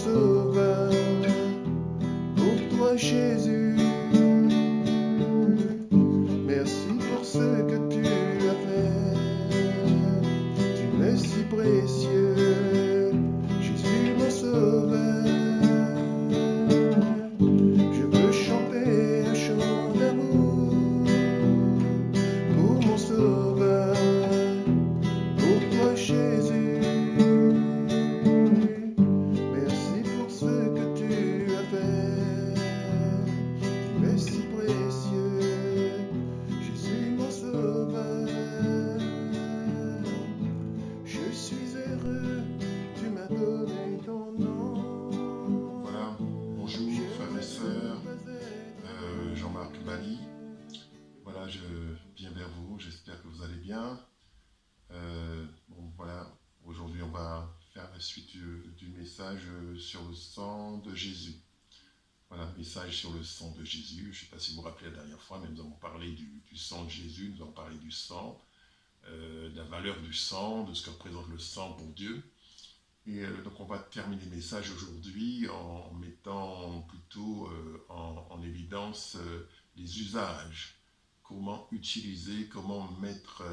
sauveur, pour toi Jésus. Merci pour ce que tu as fait, tu m'es si précieux, Jésus mon sauveur. Je veux chanter un chant d'amour pour mon sauveur, pour toi Jésus. Merci pour ce que tu as fait, tu m'es si précieux, Jésus mon sauveur. Je suis heureux, tu m'as donné ton nom. Voilà, bonjour frères et sœurs, Jean-Marc Bali. Voilà, je viens vers vous, j'espère que vous allez bien. Voilà, aujourd'hui on va faire la suite du message sur le sang de Jésus. Voilà, message sur le sang de Jésus. Je ne sais pas si vous vous rappelez la dernière fois, mais nous avons parlé du sang de Jésus, nous avons parlé du sang, de la valeur du sang, de ce que représente le sang pour Dieu. Et donc on va terminer le message aujourd'hui en mettant plutôt en évidence les usages. Comment utiliser, comment mettre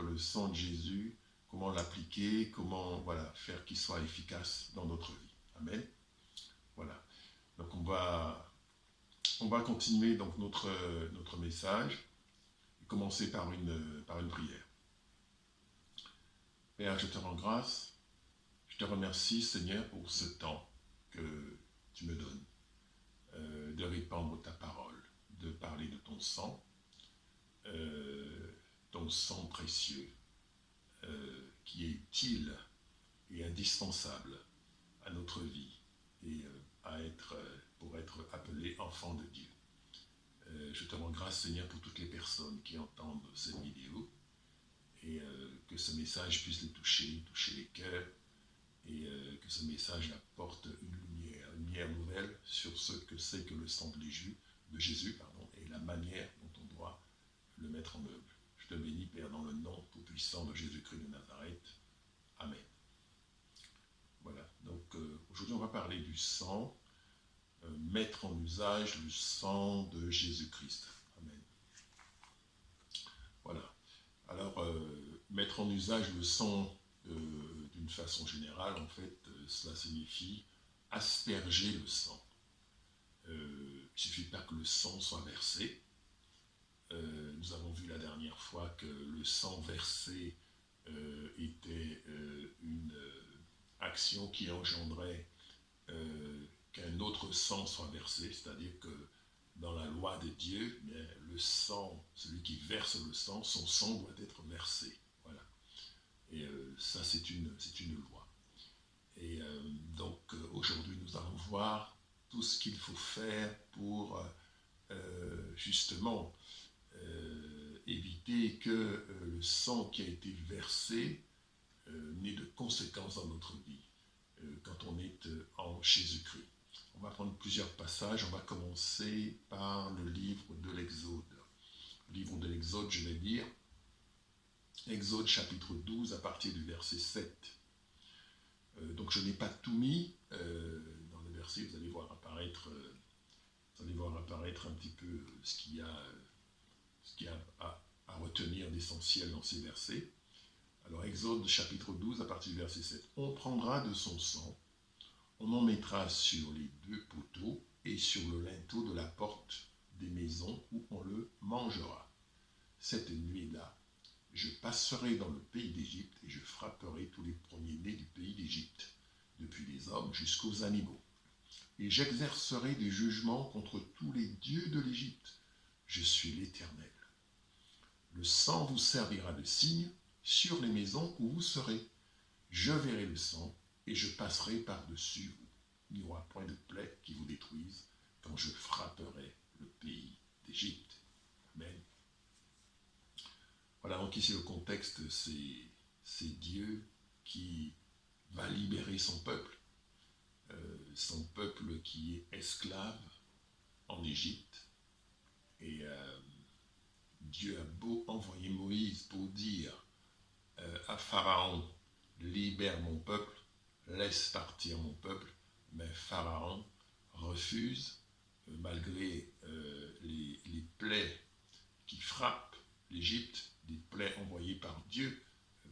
le sang de Jésus, comment l'appliquer, comment faire qu'il soit efficace dans notre vie. Amen. Voilà. Donc on va continuer donc notre message et commencer par une prière. Père, je te rends grâce. Je te remercie, Seigneur, pour ce temps que tu me donnes, de répandre ta parole, de parler de ton sang précieux, qui est utile et indispensable à notre vie et pour être appelé enfant de Dieu. Je te rends grâce, Seigneur, pour toutes les personnes qui entendent cette vidéo et que ce message puisse les toucher les cœurs, et que ce message apporte une lumière nouvelle sur ce que c'est que le sang de Jésus, et la manière dont on doit le mettre en œuvre. Je te bénis, Père, dans le nom tout-puissant de Jésus-Christ de Nazareth. Amen. Voilà, donc aujourd'hui on va parler du sang, mettre en usage le sang de Jésus-Christ. Amen. Voilà, alors mettre en usage le sang d'une façon générale, en fait, cela signifie asperger le sang. Il ne suffit pas que le sang soit versé. Nous avons vu la dernière fois que le sang versé était une action qui engendrait qu'un autre sang soit versé, c'est-à-dire que dans la loi de Dieu, le sang, celui qui verse le sang, son sang doit être versé. Voilà. Et ça, c'est une loi. Et donc, aujourd'hui, nous allons voir tout ce qu'il faut faire pour justement éviter que le sang qui a été versé n'ait de conséquences dans notre vie quand on est en Jésus-Christ. On va prendre plusieurs passages. On va commencer par le livre de l'Exode. Le livre de l'Exode, je vais lire Exode chapitre 12 à partir du verset 7. Donc je n'ai pas tout mis dans le verset, vous allez voir apparaître un petit peu ce qu'il y a à retenir d'essentiel dans ces versets. Alors Exode chapitre 12 à partir du verset 7. On prendra de son sang, on en mettra sur les 2 poteaux et sur le linteau de la porte des maisons où on le mangera. Cette nuit-là, je passerai dans le pays d'Égypte et je frapperai tous les premiers-nés du pays d'Égypte, depuis les hommes jusqu'aux animaux. Et j'exercerai des jugements contre tous les dieux de l'Égypte. Je suis l'Éternel. Le sang vous servira de signe sur les maisons où vous serez. Je verrai le sang et je passerai par-dessus vous. Il n'y aura point de plaie qui vous détruise quand je frapperai le pays d'Égypte. Amen. Voilà, donc ici le contexte, c'est Dieu qui va libérer son peuple qui est esclave en Égypte. Et Dieu a beau envoyer Moïse pour dire à Pharaon, libère mon peuple, laisse partir mon peuple, Pharaon refuse, malgré les plaies qui frappent l'Égypte, des plaies envoyées par Dieu,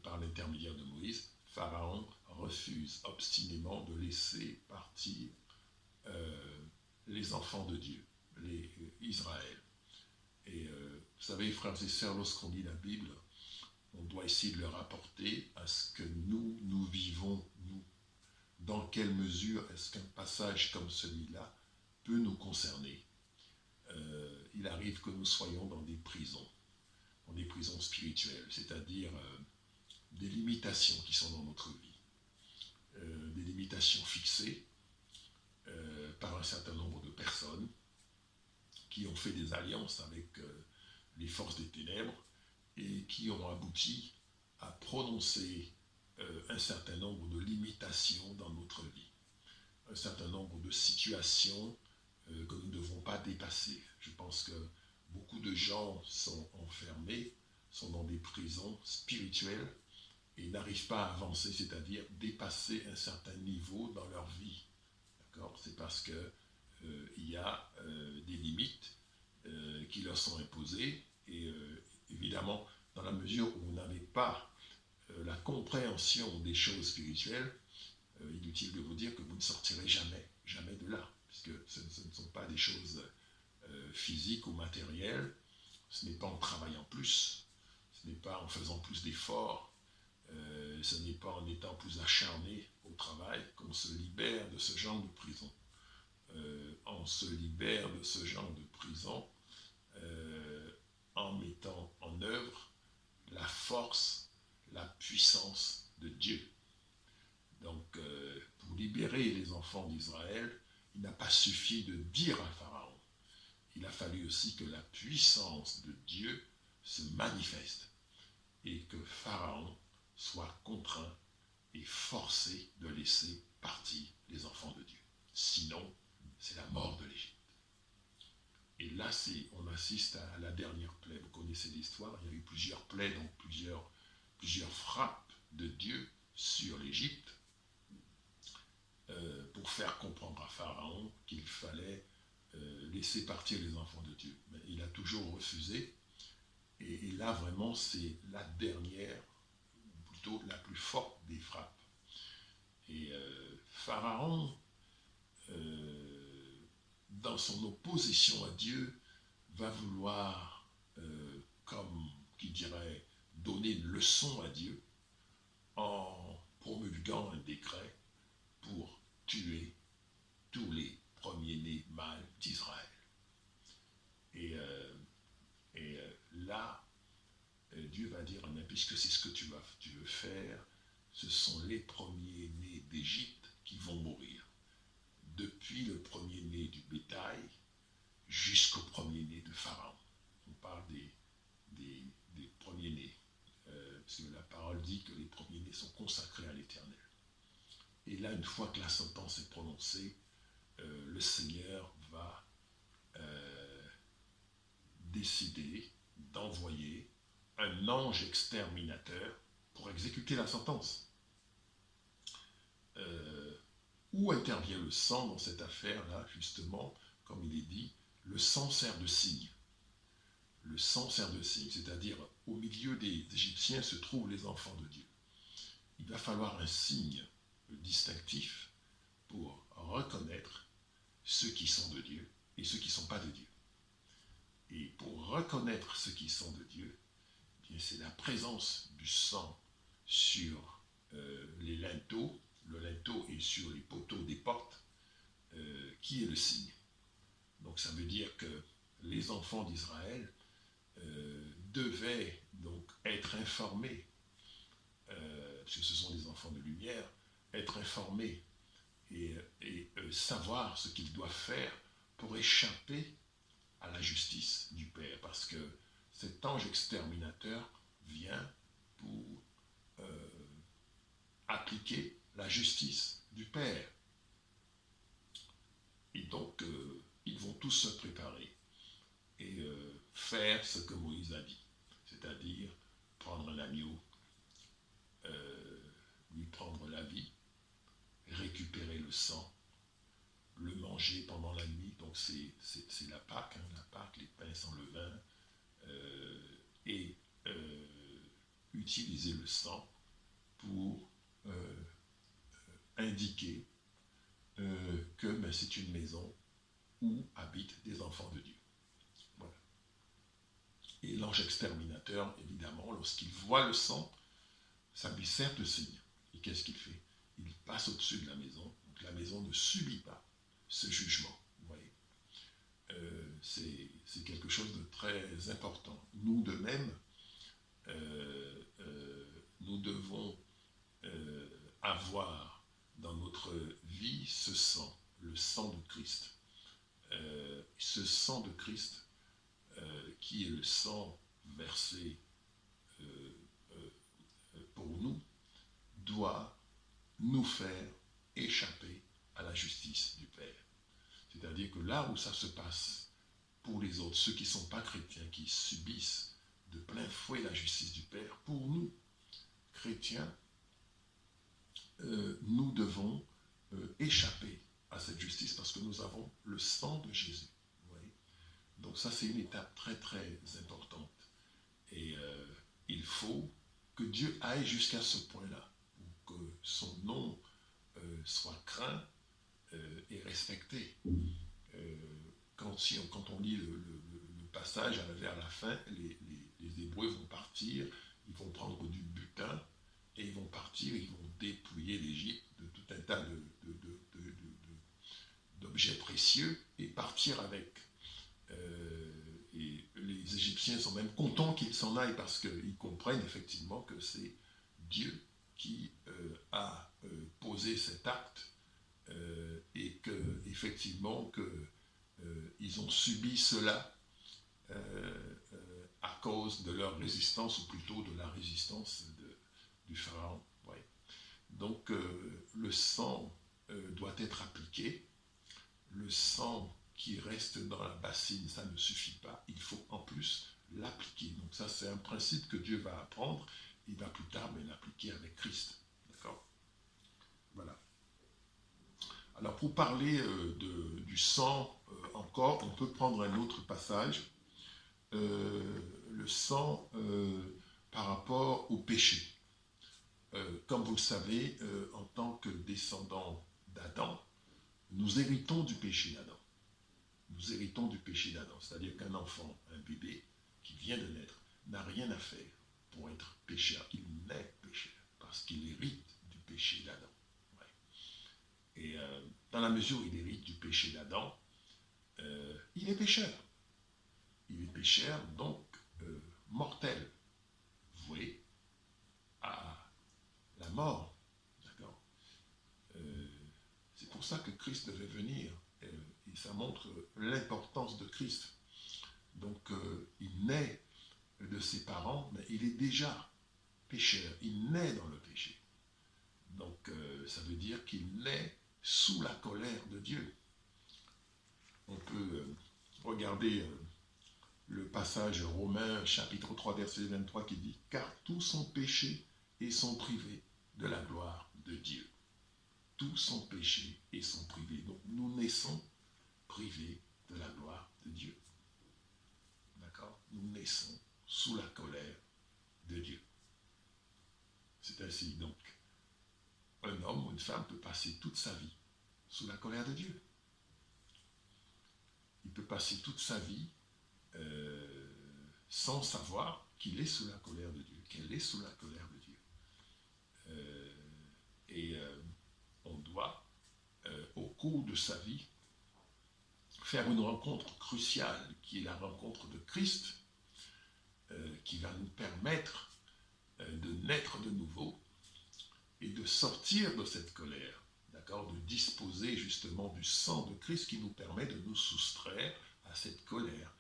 par l'intermédiaire de Moïse. Pharaon refuse obstinément de laisser partir les enfants de Dieu, Israël. Et vous savez, frères et sœurs, lorsqu'on lit la Bible, on doit essayer de le rapporter à ce que nous vivons, nous. Dans quelle mesure est-ce qu'un passage comme celui-là peut nous concerner? Il arrive que nous soyons dans des prisons spirituelles, c'est-à-dire des limitations qui sont dans notre vie, des limitations fixées par un certain nombre de personnes qui ont fait des alliances avec les forces des ténèbres et qui ont abouti à prononcer un certain nombre de limitations dans notre vie, un certain nombre de situations que nous ne devons pas dépasser. Je pense que beaucoup de gens sont enfermés, sont dans des prisons spirituelles et n'arrivent pas à avancer, c'est-à-dire dépasser un certain niveau dans leur vie. D'accord ? C'est parce que il y a des limites qui leur sont imposées et évidemment, dans la mesure où vous n'avez pas la compréhension des choses spirituelles, inutile de vous dire que vous ne sortirez jamais de là, puisque ce ne sont pas des choses physiques ou matérielles, ce n'est pas en travaillant plus, ce n'est pas en faisant plus d'efforts, ce n'est pas en étant plus acharné au travail qu'on se libère de ce genre de prison. On se libère de ce genre de prison en mettant en œuvre la force, la puissance de Dieu. Donc, pour libérer les enfants d'Israël, il n'a pas suffi de dire à Pharaon. Il a fallu aussi que la puissance de Dieu se manifeste et que Pharaon soit contraint et forcé de laisser partir les enfants de Dieu. Sinon, c'est la mort de l'Égypte. Et là, on assiste à la dernière plaie. Vous connaissez l'histoire, il y a eu plusieurs plaies, donc plusieurs frappes de Dieu sur l'Égypte pour faire comprendre à Pharaon qu'il fallait laisser partir les enfants de Dieu. Mais il a toujours refusé. Et là, vraiment, c'est la dernière, ou plutôt la plus forte des frappes. Et Pharaon, dans son opposition à Dieu, va vouloir, comme qui dirait, donner une leçon à Dieu en promulguant un décret pour tuer tous les premiers-nés mâles d'Israël. Et là, Dieu va dire, mais puisque c'est ce que tu veux faire, ce sont les premiers-nés d'Égypte qui vont mourir. Depuis le premier-né du bétail jusqu'au premier-né de Pharaon. On parle des premiers-nés. Parce que la parole dit que les premiers-nés sont consacrés à l'Éternel. Et là, une fois que la sentence est prononcée, le Seigneur va décider d'envoyer un ange exterminateur pour exécuter la sentence. Où intervient le sang dans cette affaire-là, justement, comme il est dit, le sang sert de signe. Le sang sert de signe, c'est-à-dire au milieu des Égyptiens se trouvent les enfants de Dieu. Il va falloir un signe distinctif pour reconnaître ceux qui sont de Dieu et ceux qui ne sont pas de Dieu. Et pour reconnaître ceux qui sont de Dieu, bien, c'est la présence du sang sur les linteaux, le linteau est sur les poteaux des portes, qui est le signe. Donc ça veut dire que les enfants d'Israël devaient donc être informés, parce que ce sont des enfants de lumière, être informés et savoir ce qu'ils doivent faire pour échapper à la justice du Père, parce que cet ange exterminateur vient pour appliquer la justice du Père. Et donc, ils vont tous se préparer et faire ce que Moïse a dit, c'est-à-dire prendre un agneau, lui prendre la vie, récupérer le sang manger pendant la nuit. Donc c'est la Pâque, la Pâque, les pains sans levain, et utiliser le sang pour indiquer que c'est une maison où habitent des enfants de Dieu. Voilà. Et l'ange exterminateur, évidemment, lorsqu'il voit le sang, ça lui sert de signe. Et qu'est-ce qu'il fait? Il passe au-dessus de la maison. Donc la maison ne subit pas ce jugement. Vous voyez, c'est quelque chose de très important. Nous, de même, nous devons avoir dans notre vie ce sang, le sang de Christ. Ce sang de Christ, qui est le sang versé pour nous, doit nous faire échapper à la justice du Père. C'est-à-dire que là où ça se passe pour les autres, ceux qui ne sont pas chrétiens, qui subissent de plein fouet la justice du Père, pour nous, chrétiens, nous devons échapper à cette justice parce que nous avons le sang de Jésus. Vous voyez? Donc ça, c'est une étape très très importante. Et il faut que Dieu aille jusqu'à ce point-là, pour que son nom soit craint et respecté. Quand on lit le passage vers la fin, les Hébreux vont partir, ils vont prendre du butin, et ils vont partir, ils vont dépouiller l'Égypte de tout un tas d'objets précieux et partir avec. Et les Égyptiens sont même contents qu'ils s'en aillent parce qu'ils comprennent effectivement que c'est Dieu qui a posé cet acte et que effectivement ils ont subi cela à cause de leur résistance, ou plutôt de la résistance du pharaon. Ouais. Donc le sang doit être appliqué. Le sang qui reste dans la bassine, ça ne suffit pas. Il faut en plus l'appliquer. Donc ça, c'est un principe que Dieu va apprendre. Il va plus tard l'appliquer avec Christ. D'accord? Voilà. Alors pour parler du sang encore, on peut prendre un autre passage. Le sang par rapport au péché. Comme vous le savez, en tant que descendants d'Adam, nous héritons du péché d'Adam. Nous héritons du péché d'Adam. C'est-à-dire qu'un enfant, un bébé qui vient de naître, n'a rien à faire pour être pécheur. Il naît pécheur parce qu'il hérite du péché d'Adam. Ouais. Et dans la mesure où il hérite du péché d'Adam, il est pécheur. Il est pécheur, donc mortel, voué à la mort. D'accord? C'est pour ça que Christ devait venir. Et ça montre l'importance de Christ. Donc, il naît de ses parents, mais il est déjà pécheur. Il naît dans le péché. Donc, ça veut dire qu'il naît sous la colère de Dieu. On peut regarder le passage Romains, chapitre 3, verset 23, qui dit « Car tous sont péchés et sont privés de la gloire de Dieu. » Tous sont péchés et sont privés. Donc, nous naissons privés de la gloire de Dieu. D'accord? Nous naissons sous la colère de Dieu. C'est ainsi, donc, un homme ou une femme peut passer toute sa vie sous la colère de Dieu. Il peut passer toute sa vie sans savoir qu'il est sous la colère de Dieu, qu'elle est sous la colère de Dieu. On doit, au cours de sa vie, faire une rencontre cruciale, qui est la rencontre de Christ, qui va nous permettre de naître de nouveau et de sortir de cette colère, d'accord, de disposer justement du sang de Christ qui nous permet de nous soustraire à cette colère,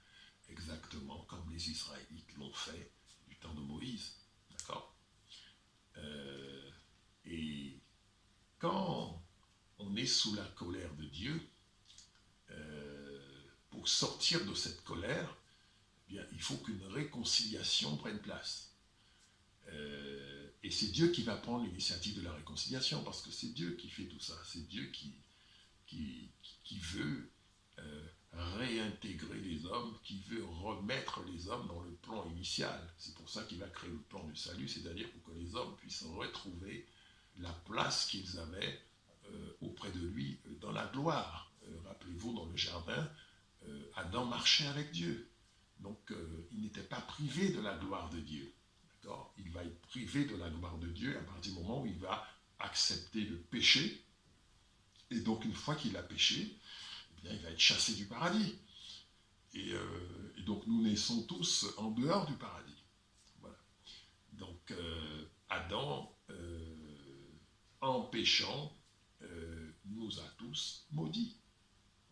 exactement comme les Israélites l'ont fait du temps de Moïse, d'accord. Et quand on est sous la colère de Dieu, pour sortir de cette colère, eh bien, il faut qu'une réconciliation prenne place. Et c'est Dieu qui va prendre l'initiative de la réconciliation, parce que c'est Dieu qui fait tout ça. C'est Dieu qui veut qui veut remettre les hommes dans le plan initial. C'est pour ça qu'il a créé le plan du salut, c'est-à-dire pour que les hommes puissent retrouver la place qu'ils avaient auprès de lui dans la gloire. Rappelez-vous, dans le jardin, Adam marchait avec Dieu. Donc, il n'était pas privé de la gloire de Dieu. D'accord ? Il va être privé de la gloire de Dieu à partir du moment où il va accepter le péché. Et donc, une fois qu'il a péché, eh bien, il va être chassé du paradis. Et donc, nous naissons tous en dehors du paradis. Voilà. Donc, Adam, en péchant, nous a tous maudits.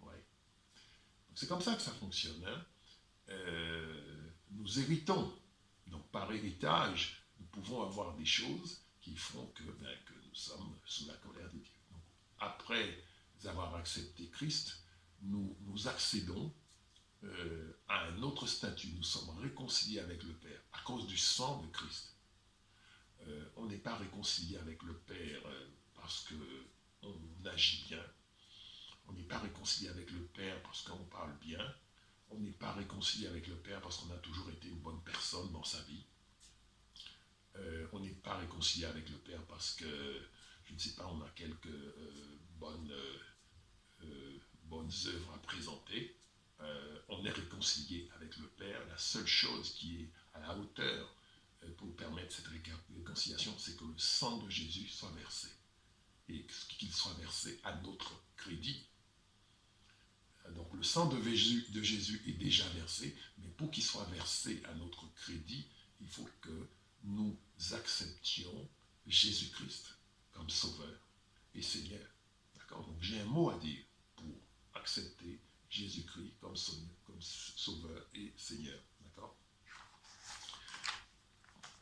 Ouais. C'est comme ça que ça fonctionne. Hein. Nous héritons. Donc par héritage, nous pouvons avoir des choses qui font que nous sommes sous la colère de Dieu. Donc, après avoir accepté Christ, nous accédons à un autre statut. Nous sommes réconciliés avec le Père à cause du sang de Christ. On n'est pas réconcilié avec le Père parce qu'on agit bien. On n'est pas réconcilié avec le Père parce qu'on parle bien. On n'est pas réconcilié avec le Père parce qu'on a toujours été une bonne personne dans sa vie. On n'est pas réconcilié avec le Père parce que, je ne sais pas, on a quelques bonnes œuvres à présenter. On est réconcilié avec le Père. La seule chose qui est à la hauteur pour permettre cette réconciliation, c'est que le sang de Jésus soit versé. Et qu'il soit versé à notre crédit. Donc le sang de Jésus est déjà versé, mais pour qu'il soit versé à notre crédit, il faut que nous acceptions Jésus-Christ comme Sauveur et Seigneur. D'accord ? Donc j'ai un mot à dire pour accepter Jésus-Christ comme Sauveur et Seigneur. D'accord ?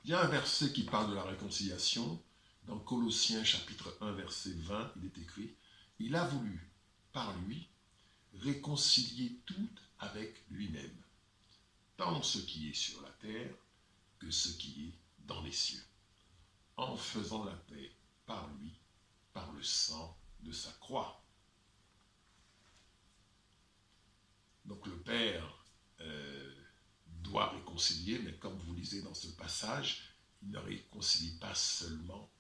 Il y a un verset qui parle de la réconciliation. Dans Colossiens chapitre 1, verset 20, il est écrit « Il a voulu, par lui, réconcilier tout avec lui-même, tant ce qui est sur la terre que ce qui est dans les cieux, en faisant la paix par lui, par le sang de sa croix. » Donc le Père doit réconcilier, mais comme vous lisez dans ce passage, il ne réconcilie pas seulement,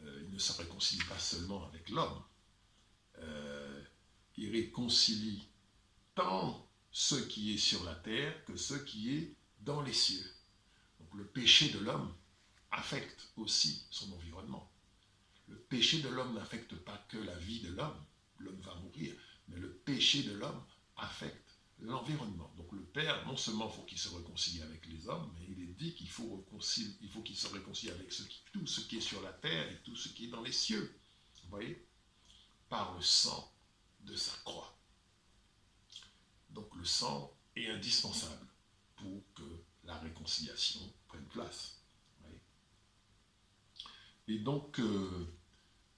il ne se réconcilie pas seulement avec l'homme. Il réconcilie tant ce qui est sur la terre que ce qui est dans les cieux. Donc le péché de l'homme affecte aussi son environnement. Le péché de l'homme n'affecte pas que la vie de l'homme, l'homme va mourir, mais le péché de l'homme affecte l'environnement. Donc le Père, non seulement faut qu'il se réconcilie avec les hommes, mais il est dit qu'il faut qu'il se réconcilie avec tout ce qui est sur la terre et tout ce qui est dans les cieux. Vous voyez ? Par le sang de sa croix. Donc le sang est indispensable pour que la réconciliation prenne place. Vous voyez ? Et donc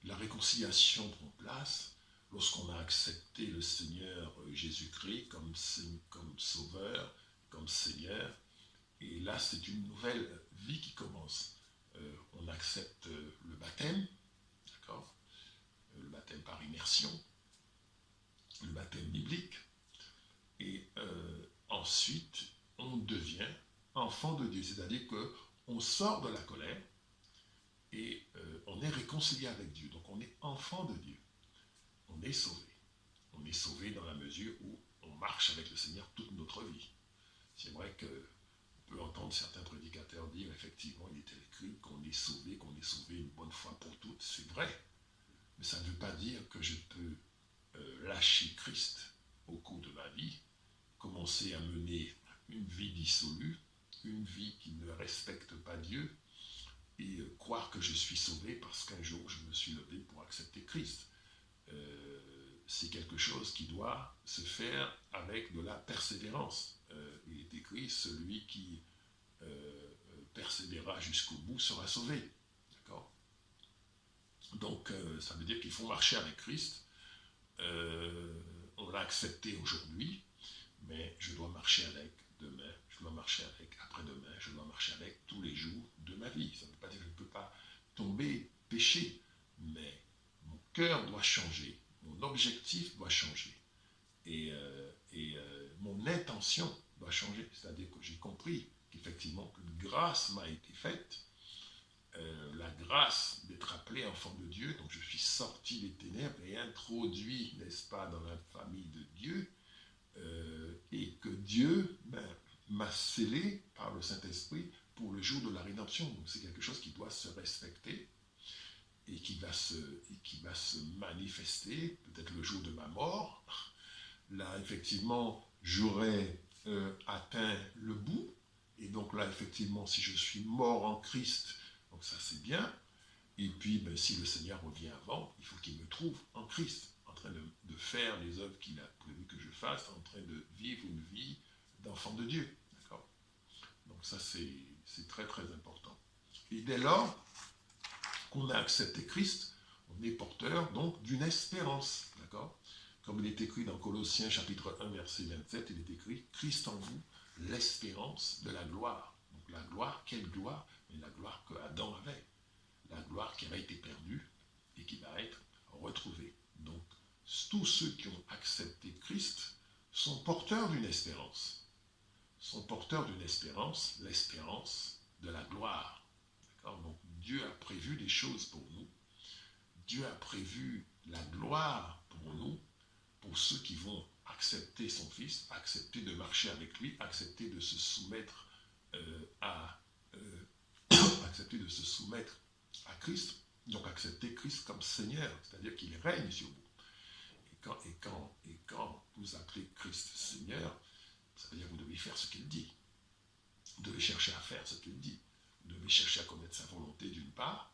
la réconciliation prend place lorsqu'on a accepté le Seigneur Jésus-Christ comme Sauveur, comme Seigneur. Et là, c'est une nouvelle vie qui commence. On accepte le baptême, d'accord ? Le baptême par immersion, le baptême biblique. Et ensuite, on devient enfant de Dieu. C'est-à-dire qu'on sort de la colère et on est réconcilié avec Dieu. Donc on est enfant de Dieu. On est sauvé. On est sauvé dans la mesure où on marche avec le Seigneur toute notre vie. C'est vrai qu'on peut entendre certains prédicateurs dire, effectivement, il était écrit qu'on est sauvé une bonne fois pour toutes. C'est vrai. Mais ça ne veut pas dire que je peux lâcher Christ au cours de ma vie, commencer à mener une vie dissolue, une vie qui ne respecte pas Dieu, et croire que je suis sauvé parce qu'un jour je me suis levé pour accepter Christ. C'est quelque chose qui doit se faire avec de la persévérance. Il est écrit, celui qui persévérera jusqu'au bout sera sauvé. D'accord ? Donc ça veut dire qu'il faut marcher avec Christ. On l'a accepté aujourd'hui, mais je dois marcher avec demain, je dois marcher avec après-demain, je dois marcher avec tous les jours de ma vie. Ça ne veut pas dire que je ne peux pas tomber, pécher, mais mon cœur doit changer, mon objectif doit changer, et mon intention doit changer. C'est-à-dire que j'ai compris qu'effectivement, qu'une grâce m'a été faite, la grâce d'être appelé enfant de Dieu, donc je suis sorti des ténèbres et introduit, n'est-ce pas, dans la famille de Dieu, et que Dieu m'a scellé par le Saint-Esprit pour le jour de la rédemption. Donc c'est quelque chose qui doit se respecter et qui va se manifester, peut-être le jour de ma mort. Là, effectivement, j'aurai atteint le bout, et donc là, effectivement, si je suis mort en Christ, donc ça c'est bien, et puis si le Seigneur revient avant, il faut qu'il me trouve en Christ, en train de faire les œuvres qu'il a prévu que je fasse, en train de vivre une vie d'enfant de Dieu. D'accord ? Donc ça c'est très très important. Et dès lors qu'on a accepté Christ, on est porteur donc d'une espérance. D'accord ? Comme il est écrit dans Colossiens chapitre 1 verset 27, il est écrit « Christ en vous, l'espérance de la gloire ». Donc la gloire, quelle gloire ? Mais la gloire que Adam avait. La gloire qui avait été perdue et qui va être retrouvée. Donc tous ceux qui ont accepté Christ sont porteurs d'une espérance. Sont porteurs d'une espérance, l'espérance de la gloire. D'accord ? Donc Dieu a prévu des choses pour nous. Dieu a prévu la gloire pour nous, pour ceux qui vont accepter son Fils, accepter de marcher avec lui, accepter de se soumettre accepter de se soumettre à Christ, donc accepter Christ comme Seigneur, c'est-à-dire qu'il règne sur vous. Et quand vous appelez Christ Seigneur, ça veut dire que vous devez faire ce qu'il dit. Vous devez chercher à faire ce qu'il dit. Vous devez chercher à connaître sa volonté d'une part,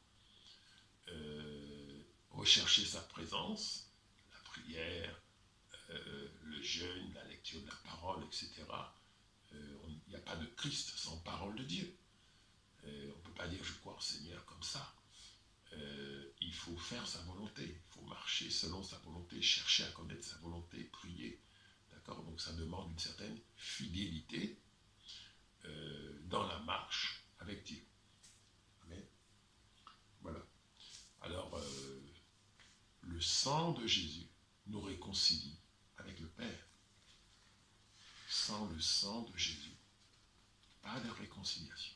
rechercher sa présence, la prière, le jeûne, la lecture de la parole, etc. Il n'y a pas de Christ sans parole de Dieu. On ne peut pas dire je crois au Seigneur comme ça. Il faut faire sa volonté, il faut marcher selon sa volonté, chercher à connaître sa volonté, prier. D'accord ? Donc ça demande une certaine fidélité dans la marche avec Dieu. Amen. Voilà. Alors, le sang de Jésus nous réconcilie avec le Père. Sans le sang de Jésus, pas de réconciliation.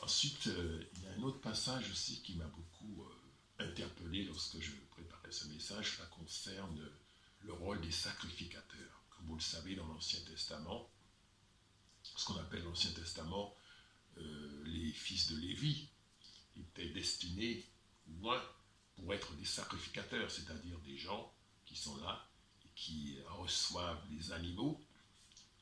Ensuite, il y a un autre passage aussi qui m'a beaucoup interpellé lorsque je préparais ce message. Cela concerne le rôle des sacrificateurs. Comme vous le savez, dans l'Ancien Testament, ce qu'on appelle l'Ancien Testament, les fils de Lévi étaient destinés, au moins, pour être des sacrificateurs, c'est-à-dire des gens qui sont là et qui reçoivent les animaux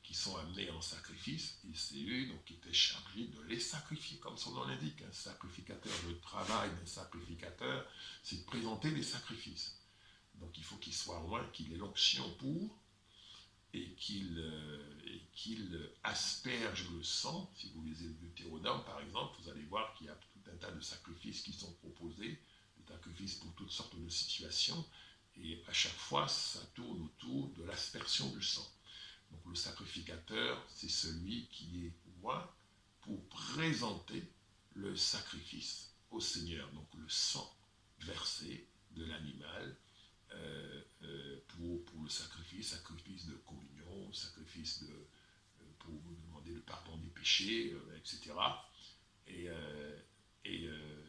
qui sont amenés en sacrifice, et c'est eux donc, qui étaient chargés de les sacrifier, comme son nom l'indique. Un sacrificateur, le travail d'un sacrificateur, c'est de présenter des sacrifices. Donc il faut qu'il soit loin, qu'il ait l'onction pour, et qu'il asperge le sang. Si vous lisez le Deutéronome, par exemple, vous allez voir qu'il y a tout un tas de sacrifices qui sont proposés, des sacrifices pour toutes sortes de situations, et à chaque fois, ça tourne autour de l'aspersion du sang. Donc le sacrificateur, c'est celui qui est loin pour présenter le sacrifice au Seigneur. Donc le sang versé de l'animal pour le sacrifice de communion, sacrifice pour demander le pardon des péchés, etc. Et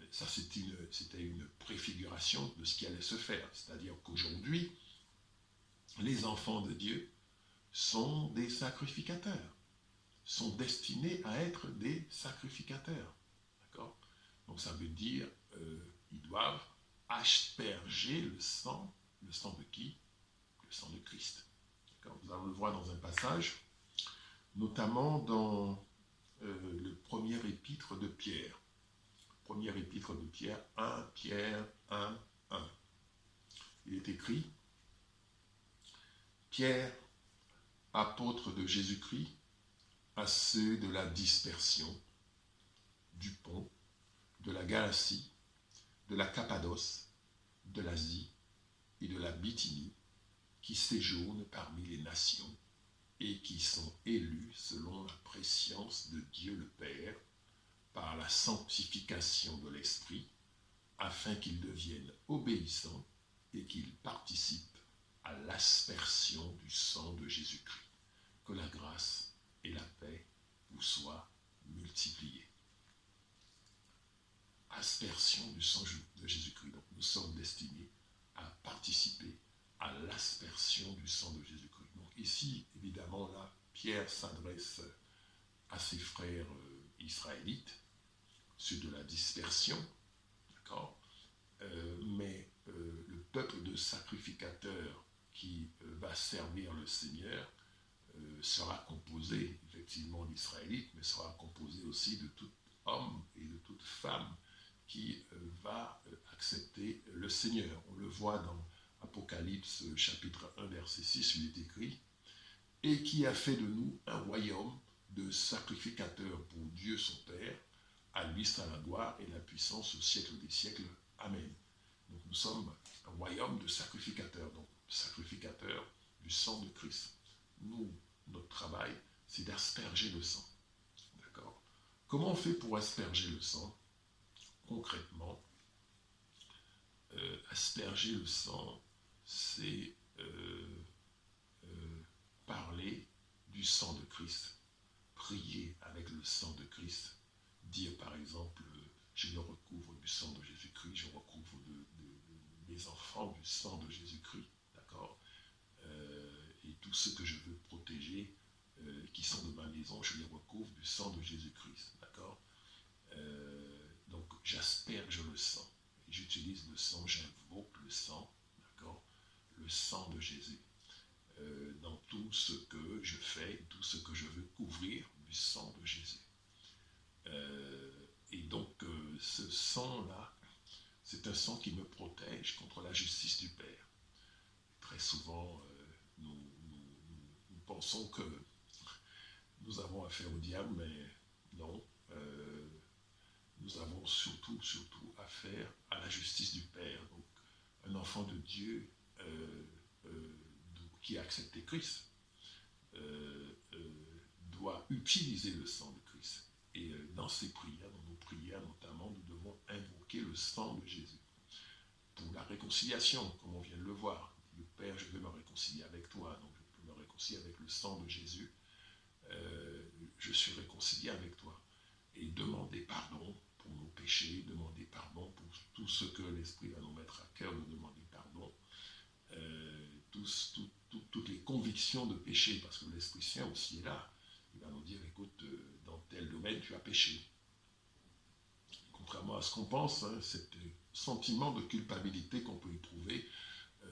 ça, c'était une préfiguration de ce qui allait se faire. C'est-à-dire qu'aujourd'hui, les enfants de Dieu sont des sacrificateurs, sont destinés à être des sacrificateurs. D'accord ? Donc ça veut dire ils doivent asperger le sang de qui ? Le sang de Christ. D'accord ? Nous allons le voir dans un passage, notamment dans le premier épître de Pierre. Première épître de Pierre, 1 Pierre 1, 1. Il est écrit, Pierre, apôtre de Jésus-Christ, à ceux de la dispersion, du Pont, de la Galatie, de la Cappadoce, de l'Asie et de la Bithynie, qui séjournent parmi les nations et qui sont élus selon la prescience de Dieu le Père, par la sanctification de l'Esprit, afin qu'ils deviennent obéissants et qu'ils participent à l'aspersion du sang de Jésus-Christ. Que la grâce et la paix vous soient multipliées. Aspersion du sang de Jésus-Christ. Donc nous sommes destinés à participer à l'aspersion du sang de Jésus-Christ. Donc ici, évidemment, là, Pierre s'adresse à ses frères israélites sur de la dispersion, d'accord, mais le peuple de sacrificateurs qui va servir le Seigneur sera composé effectivement d'Israélites, mais sera composé aussi de tout homme et de toute femme qui va accepter le Seigneur. On le voit dans Apocalypse chapitre 1 verset 6, il est écrit « Et qui a fait de nous un royaume de sacrificateurs pour Dieu son Père, à lui sera la gloire et la puissance au siècle des siècles. Amen. » Donc nous sommes un royaume de sacrificateurs, donc sacrificateurs du sang de Christ. Nous, notre travail, c'est d'asperger le sang. D'accord? Comment on fait pour asperger le sang? Concrètement, asperger le sang, c'est parler du sang de Christ, prier avec le sang de Christ, dire par exemple, je me recouvre du sang de Jésus-Christ, je recouvre de mes enfants du sang de Jésus-Christ, d'accord, et tout ce que je veux protéger, qui sont de ma maison, je les recouvre du sang de Jésus-Christ, d'accord. Donc j'asperge le sang, et j'utilise le sang, j'invoque le sang, d'accord, le sang de Jésus, dans tout ce que je fais, tout ce que je veux couvrir du sang de Jésus. Et donc ce sang-là, c'est un sang qui me protège contre la justice du Père. Très souvent, nous pensons que nous avons affaire au diable, mais non. Nous avons surtout affaire à la justice du Père. Donc, un enfant de Dieu qui a accepté Christ doit utiliser le sang de Christ. Et dans ses prières, dans nos prières notamment, nous devons invoquer le sang de Jésus. Pour la réconciliation, comme on vient de le voir, le Père, je veux me réconcilier avec toi, donc je peux me réconcilier avec le sang de Jésus. Je suis réconcilié avec toi. Et demander pardon pour nos péchés, demander pardon pour tout ce que l'Esprit va nous mettre à cœur de demander pardon. Toutes les convictions de péché, parce que l'Esprit Saint aussi est là. Il va nous dire, écoute, dans tel domaine, tu as péché. Contrairement à ce qu'on pense, hein, ce sentiment de culpabilité qu'on peut éprouver,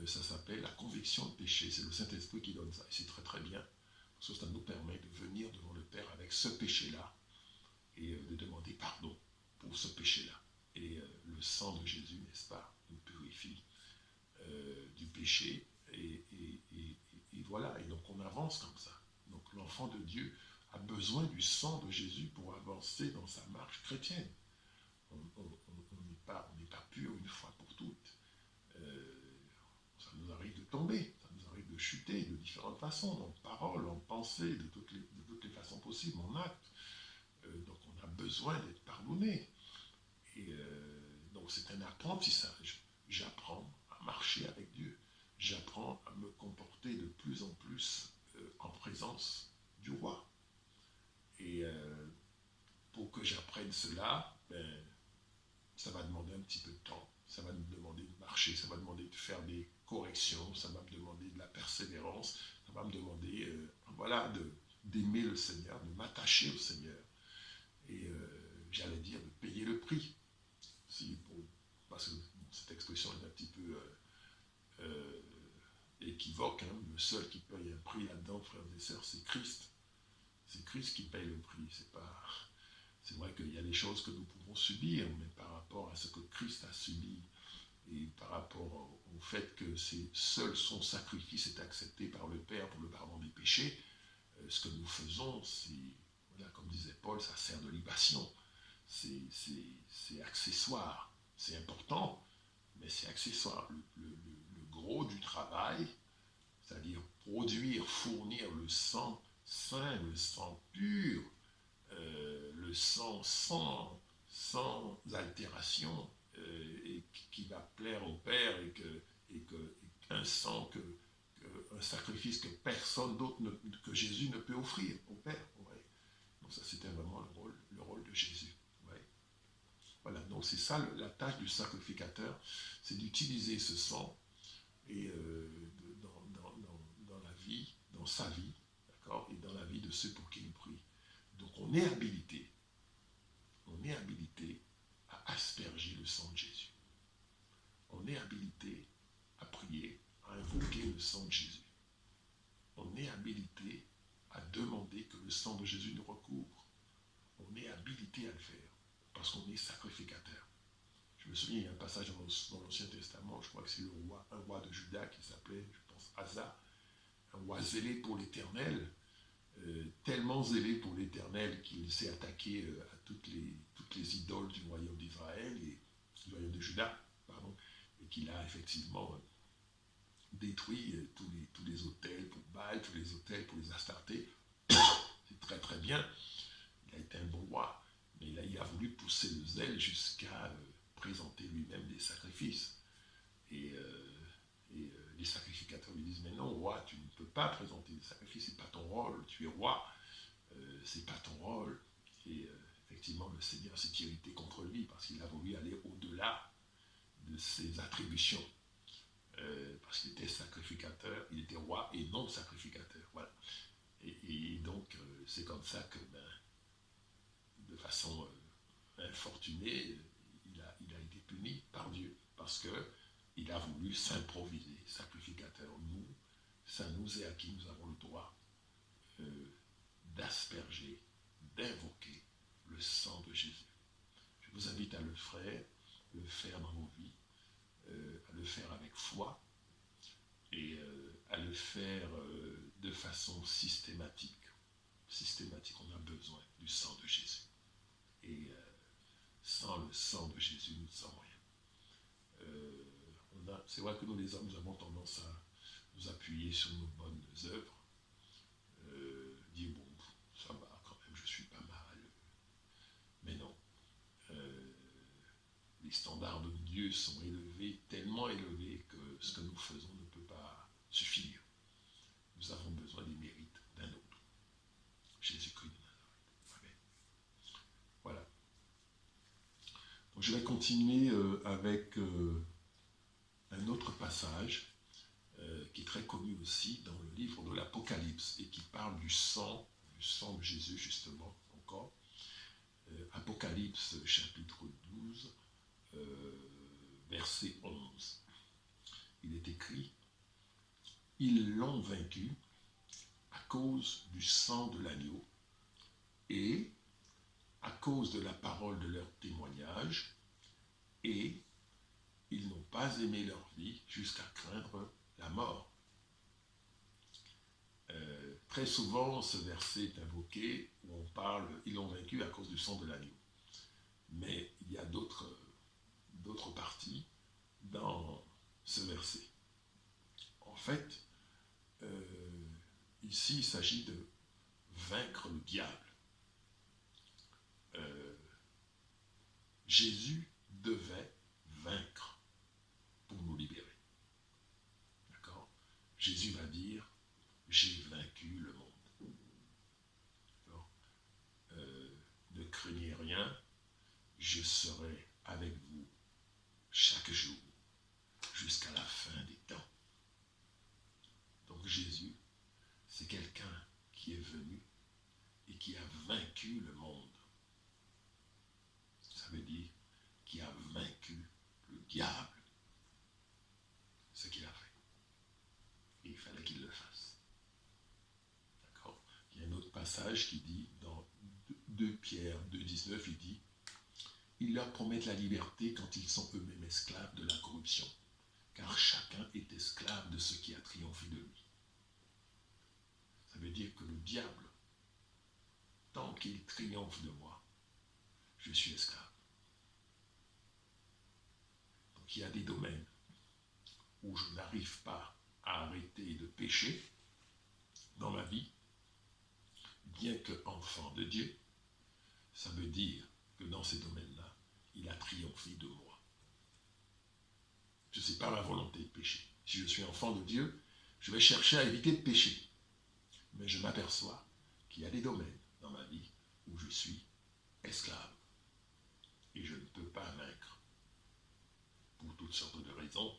ça s'appelle la conviction de péché. C'est le Saint-Esprit qui donne ça. Et c'est très très bien, parce que ça nous permet de venir devant le Père avec ce péché-là et de demander pardon pour ce péché-là. Et le sang de Jésus, n'est-ce pas, nous purifie du péché. Et voilà, et donc on avance comme ça. Donc l'enfant de Dieu a besoin du sang de Jésus pour avancer dans sa marche chrétienne. On n'est pas pur une fois pour toutes. Ça nous arrive de tomber, ça nous arrive de chuter de différentes façons, en parole, en pensée, de toutes les façons possibles, en acte. Donc on a besoin d'être pardonné. Et donc c'est un apprentissage. J'apprends à marcher avec Dieu. J'apprends à me comporter de plus en plus en présence du roi. Et pour que j'apprenne cela, ça va demander un petit peu de temps. Ça va me demander de marcher, ça va demander de faire des corrections, ça va me demander de la persévérance, ça va me demander d'aimer le Seigneur, de m'attacher au Seigneur. Et j'allais dire de payer le prix. Parce que cette expression est un petit peu équivoque. Hein. Le seul qui paye un prix là-dedans, frères et sœurs, c'est Christ. C'est Christ qui paye le prix. C'est vrai qu'il y a des choses que nous pouvons subir, mais par rapport à ce que Christ a subi et par rapport au fait que seul son sacrifice est accepté par le Père pour le pardon des péchés, ce que nous faisons, c'est, comme disait Paul, ça sert de libation. C'est accessoire. C'est important, mais c'est accessoire. Le gros du travail, c'est-à-dire produire, fournir le sang saint, le sang pur, le sang sans altération, et qui va plaire au Père, et qu'un sang un sacrifice que personne d'autre, que Jésus ne peut offrir au Père. Ouais. Donc ça, c'était vraiment le rôle de Jésus. Ouais. Voilà, donc c'est ça la tâche du sacrificateur, c'est d'utiliser ce sang et dans la vie, dans sa vie, d'accord, et dans la vie de ceux pour qui il prie. Donc on est habilité à asperger le sang de Jésus. On est habilité à prier, à invoquer le sang de Jésus. On est habilité à demander que le sang de Jésus nous recouvre. On est habilité à le faire parce qu'on est sacrificateur. Je me souviens, il y a un passage dans l'Ancien Testament, je crois que c'est un roi de Juda qui s'appelait, je pense, Asa, un roi zélé pour l'Éternel, tellement zélé pour l'Éternel qu'il s'est attaqué à toutes les idoles du royaume d'Israël, et du royaume de Juda, pardon, et qu'il a effectivement détruit tous les autels pour Baal, tous les autels pour les Astartés. C'est très très bien, il a été un bon roi, mais il a voulu pousser le zèle jusqu'à présenter lui-même des sacrifices. Et les sacrificateurs lui disent, mais non, roi, tu ne peux pas présenter des sacrifices, c'est pas ton rôle, tu es roi, c'est pas ton rôle. Et effectivement, le Seigneur s'est irrité contre lui parce qu'il a voulu aller au-delà de ses attributions. Parce qu'il était sacrificateur, il était roi et non sacrificateur. Voilà. Et donc, c'est comme ça que, de façon infortunée, il a été puni par Dieu, parce qu'il a voulu s'improviser sacrificateur. Ça nous est acquis, nous avons le droit d'asperger, d'invoquer le sang de Jésus. Je vous invite à le faire dans vos vies, à le faire avec foi, et à le faire de façon systématique. Systématique, on a besoin du sang de Jésus. Et sans le sang de Jésus, nous ne sommes rien. C'est vrai que nous, les hommes, nous avons tendance à nous appuyer sur nos bonnes œuvres, dire, bon, ça va, quand même, je suis pas mal. Mais non. Les standards de Dieu sont élevés, tellement élevés, que ce que nous faisons ne peut pas suffire. Nous avons besoin des mérites d'un autre. Jésus-Christ de Nazareth. Amen. Voilà. Donc, je vais continuer avec un autre passage qui est très connu aussi dans le livre de l'Apocalypse et qui parle du sang de Jésus, justement, encore. Apocalypse, chapitre 12, verset 11. Il est écrit, « Ils l'ont vaincu à cause du sang de l'agneau et à cause de la parole de leur témoignage, et ils n'ont pas aimé leur vie jusqu'à craindre la mort. » Très souvent, ce verset est invoqué où on parle « ils l'ont vaincu à cause du sang de l'agneau ». Mais il y a d'autres parties dans ce verset. En fait, ici, il s'agit de vaincre le diable. Jésus devait vaincre pour nous libérer. D'accord ? Jésus va dire, j'ai vaincu le monde. Ne craignez rien, je serai avec vous chaque jour jusqu'à la fin des temps. Donc Jésus, c'est quelqu'un qui est venu et qui a vaincu le monde. Ça veut dire qui a vaincu le diable. Ce qu'il a fait. Et il fallait qu'il le fasse. D'accord ? Il y a un autre passage qui dit, dans 2 Pierre 2,19, il dit, ils leur promettent la liberté quand ils sont eux-mêmes esclaves de la corruption, car chacun est esclave de ce qui a triomphé de lui. Ça veut dire que le diable, tant qu'il triomphe de moi, je suis esclave. Donc il y a des domaines où je n'arrive pas à arrêter de pécher dans ma vie, bien que enfant de Dieu, ça veut dire que dans ces domaines-là, il a triomphé de moi. Je ne sais pas ma volonté de pécher. Si je suis enfant de Dieu, je vais chercher à éviter de pécher. Mais je m'aperçois qu'il y a des domaines dans ma vie où je suis esclave. Et je ne peux pas vaincre. Pour toutes sortes de raisons,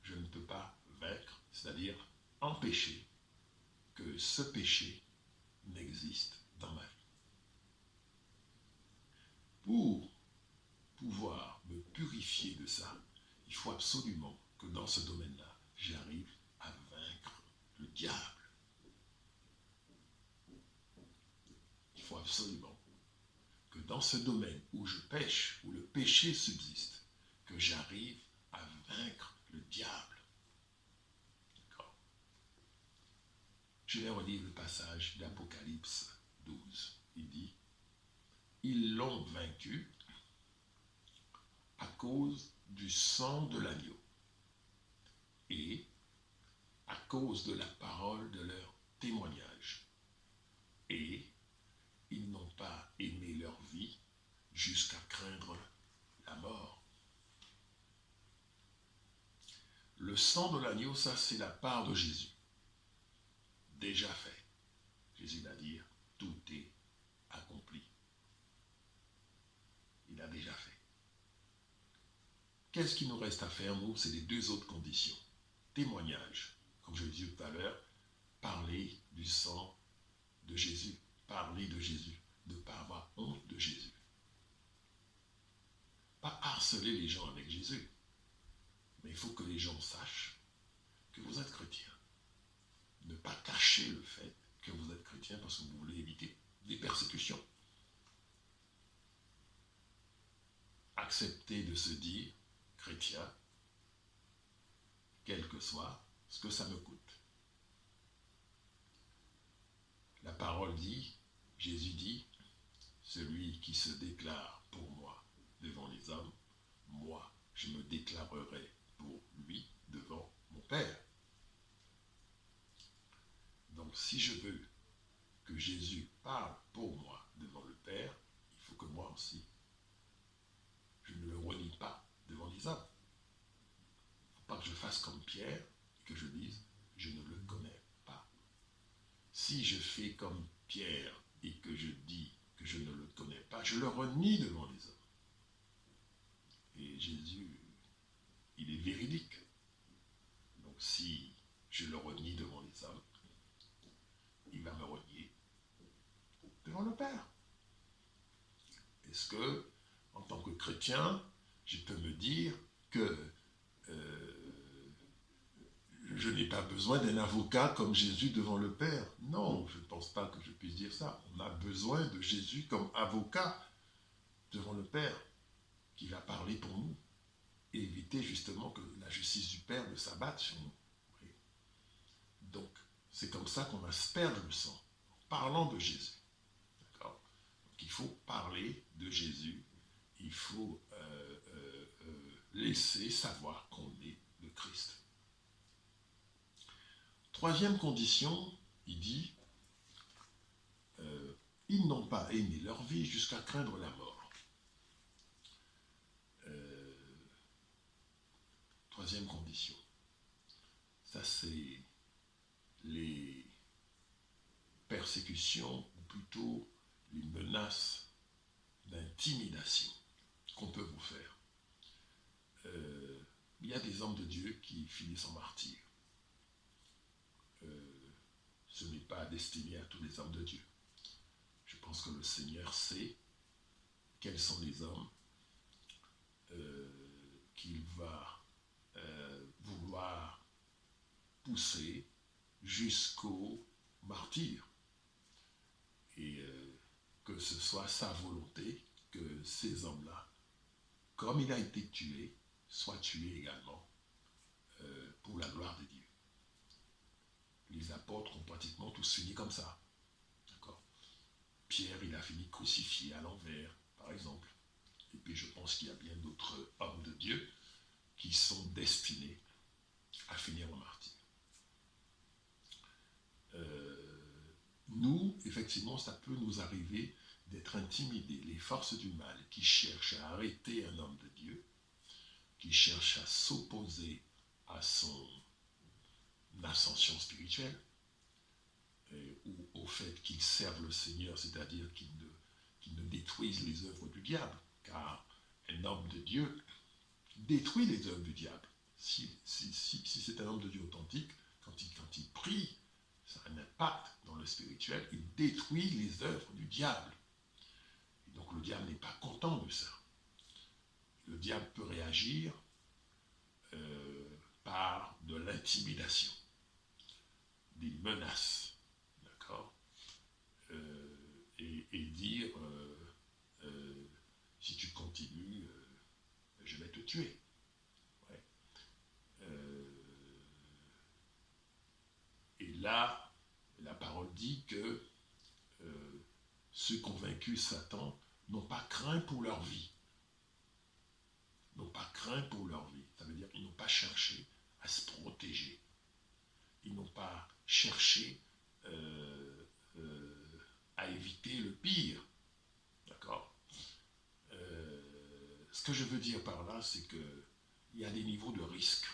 je ne peux pas vaincre, c'est-à-dire empêcher que ce péché n'existe dans ma vie. Pour pouvoir me purifier de ça, il faut absolument que dans ce domaine-là, j'arrive à vaincre le diable. Il faut absolument que dans ce domaine où je pêche, où le péché subsiste, que j'arrive à vaincre le diable. D'accord. Je vais relire le passage d'Apocalypse 12. Il dit, ils l'ont vaincu à cause du sang de l'agneau et à cause de la parole de leur témoignage. Et ils n'ont pas aimé leur vie jusqu'à craindre la mort. Le sang de l'agneau, ça c'est la part de Jésus. Déjà fait. Jésus va dire, tout est accompli. Il a déjà fait. Qu'est-ce qu'il nous reste à faire, nous? C'est les deux autres conditions. Témoignage, comme je l'ai dit tout à l'heure, parler du sang de Jésus, parler de Jésus, ne pas avoir honte de Jésus. Pas harceler les gens avec Jésus, mais il faut que les gens sachent que vous êtes chrétien. Ne pas cacher le fait que vous êtes chrétien parce que vous voulez éviter des persécutions. Accepter de se dire chrétien, quel que soit ce que ça me coûte. La parole dit, Jésus dit, celui qui se déclare pour moi devant les hommes, moi je me déclarerai pour lui devant mon Père. Donc si je veux que Jésus parle pour moi devant le Père, il faut que moi aussi, je ne le renie pas devant les hommes. Il ne faut pas que je fasse comme Pierre et que je dise, je ne le connais pas. Si je fais comme Pierre et que je dis que je ne le connais pas, je le renie devant les hommes. Et Jésus, il est véridique. Donc si je le renie devant les hommes, il va me renier devant le Père. Est-ce que, en tant que chrétien, je peux me dire que je n'ai pas besoin d'un avocat comme Jésus devant le Père? Non, je ne pense pas que je puisse dire ça. On a besoin de Jésus comme avocat devant le Père, qui va parler pour nous et éviter justement que la justice du Père ne s'abatte sur nous. Oui. Donc, c'est comme ça qu'on asperge le sang, en parlant de Jésus. D'accord? Donc, il faut parler de Jésus, il faut laisser savoir qu'on est le Christ. Troisième condition, il dit, ils n'ont pas aimé leur vie jusqu'à craindre la mort. Troisième condition, ça c'est les persécutions, ou plutôt les menaces d'intimidation qu'on peut vous faire. Il y a des hommes de Dieu qui finissent en martyrs. Ce n'est pas destiné à tous les hommes de Dieu. Je pense que le Seigneur sait quels sont les hommes qu'il va vouloir pousser jusqu'au martyr. Et que ce soit sa volonté que ces hommes-là, comme il a été tué, soient tués également pour la gloire de Dieu. Les apôtres ont pratiquement tous fini comme ça. D'accord? Pierre, il a fini crucifié à l'envers, par exemple. Et puis je pense qu'il y a bien d'autres hommes de Dieu qui sont destinés à finir en martyr. Nous, effectivement, ça peut nous arriver d'être intimidés. Les forces du mal qui cherchent à arrêter un homme de Dieu, qui cherchent à s'opposer à son ascension spirituelle, ou au fait qu'ils servent le Seigneur, c'est-à-dire qu'ils ne détruisent les œuvres du diable, car un homme de Dieu détruit les œuvres du diable. Si c'est un homme de Dieu authentique, quand il prie, ça a un impact dans le spirituel, il détruit les œuvres du diable. Et donc le diable n'est pas content de ça. Le diable peut réagir par de l'intimidation, des menaces, d'accord, et dire si tu continues, je vais te tuer. Ouais. Et là, la parole dit que ceux convaincus Satan n'ont pas craint pour leur vie. N'ont pas craint pour leur vie. Ça veut dire qu'ils n'ont pas cherché à se protéger. Ils n'ont pas cherché à éviter le pire. D'accord ? Ce que je veux dire par là, c'est qu'il y a des niveaux de risque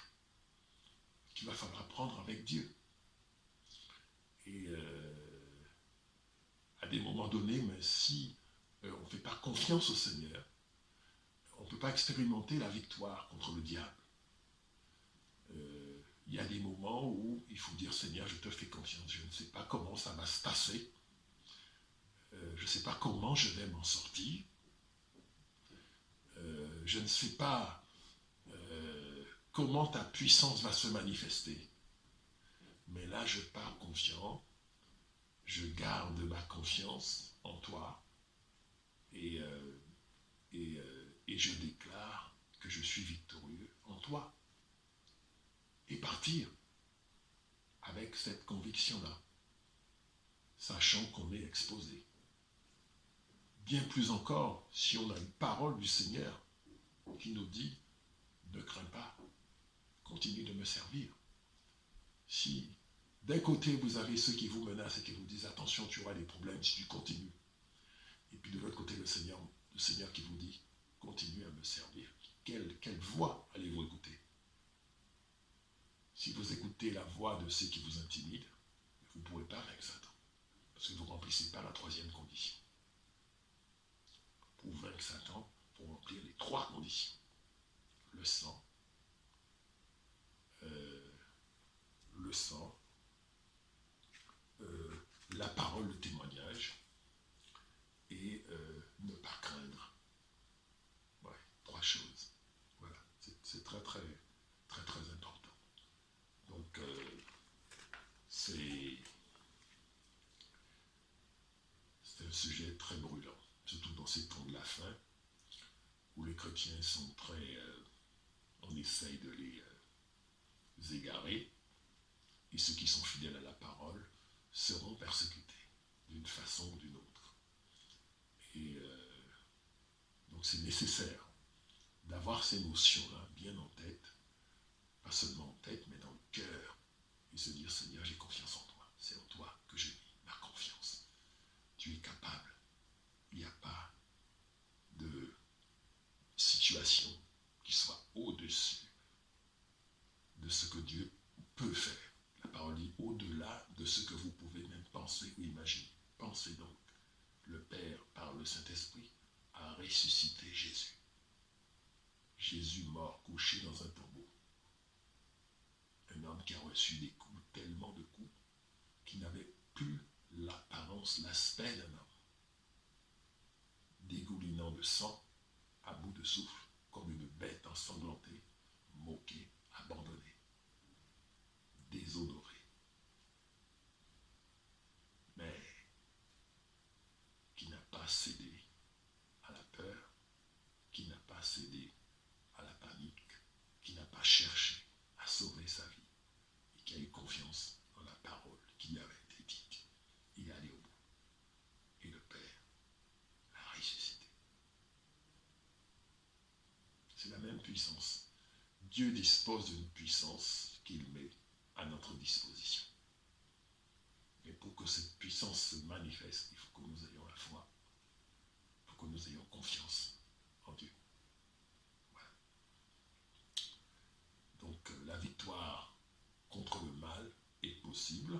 qu'il va falloir prendre avec Dieu. Et à des moments donnés, mais si on ne fait pas confiance au Seigneur, on ne peut pas expérimenter la victoire contre le diable. Il y a des moments où il faut dire, Seigneur, je te fais confiance, je ne sais pas comment ça va se passer, je ne sais pas comment je vais m'en sortir, je ne sais pas comment ta puissance va se manifester, mais là je pars confiant, je garde ma confiance en toi, et je déclare que je suis victorieux en toi. Et partir avec cette conviction-là, sachant qu'on est exposé. Bien plus encore, si on a une parole du Seigneur qui nous dit « Ne crains pas, continue de me servir ». Si d'un côté vous avez ceux qui vous menacent et qui vous disent « Attention, tu auras des problèmes si tu continues », et puis de l'autre côté le Seigneur qui vous dit « Continue à me servir », quelle voix allez-vous écouter ? Si vous écoutez la voix de ceux qui vous intimident, vous ne pourrez pas vaincre Satan. Parce que vous ne remplissez pas la troisième condition. Pour vaincre Satan, il faut remplir les trois conditions. Le sang, la parole, le témoignage, et ne pas craindre. Ouais, trois choses. Voilà, c'est très très très très important. Donc, c'est un sujet très brûlant, surtout dans ces temps de la fin, où les chrétiens sont très... on essaye de les égarer, et ceux qui sont fidèles à la parole seront persécutés, d'une façon ou d'une autre. Et donc c'est nécessaire d'avoir ces notions-là bien en tête, pas seulement en tête, mais dans le cœur, et se dire, Seigneur, j'ai confiance en toi. C'est en toi que j'ai mis ma confiance. Tu es capable. Il n'y a pas de situation qui soit au-dessus de ce que Dieu peut faire. La parole dit au-delà de ce que vous pouvez même penser ou imaginer. Pensez donc, le Père, par le Saint-Esprit, a ressuscité Jésus. Jésus mort, couché dans un tombeau. Un homme qui a reçu des coups, tellement de coups, qui n'avait plus l'apparence, l'aspect d'un homme. Dégoulinant de sang, à bout de souffle, comme une bête ensanglantée, moquée, abandonnée, déshonorée. Mais qui n'a pas cédé à la peur, qui n'a pas cédé à la panique, qui n'a pas cherché à sauver sa vie, et qui a eu confiance dans la parole qui lui avait été dite. Il est allé au bout. Et le Père l'a ressuscité. C'est la même puissance. Dieu dispose d'une puissance qu'il met à notre disposition. Mais pour que cette puissance se manifeste, il faut que nous ayons la foi. Il faut que nous ayons confiance en Dieu. Voilà. Donc la victoire contre le mal possible,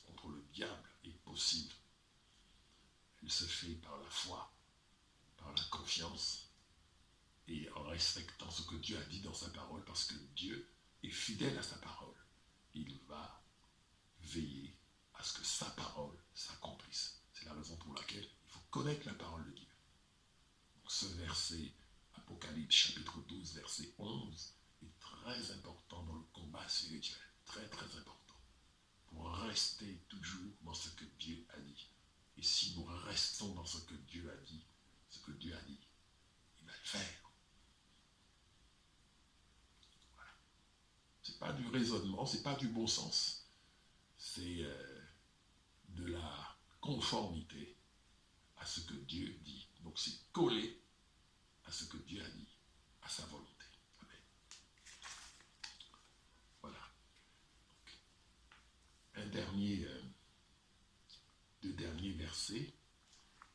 contre le diable est possible. Elle se fait par la foi, par la confiance et en respectant ce que Dieu a dit dans sa parole, parce que Dieu est fidèle à sa parole. Il va veiller à ce que sa parole s'accomplisse. C'est la raison pour laquelle il faut connaître la parole de Dieu. Donc, ce verset, Apocalypse chapitre 12, verset 11, est très important dans le combat spirituel. Très, très important. Pour rester toujours dans ce que Dieu a dit. Et si nous restons dans ce que Dieu a dit, il va le faire. Voilà. Ce n'est pas du raisonnement, ce n'est pas du bon sens. C'est de la conformité à ce que Dieu dit. Donc c'est collé à ce que Dieu a dit, à sa volonté. Amen. Voilà. Deux derniers versets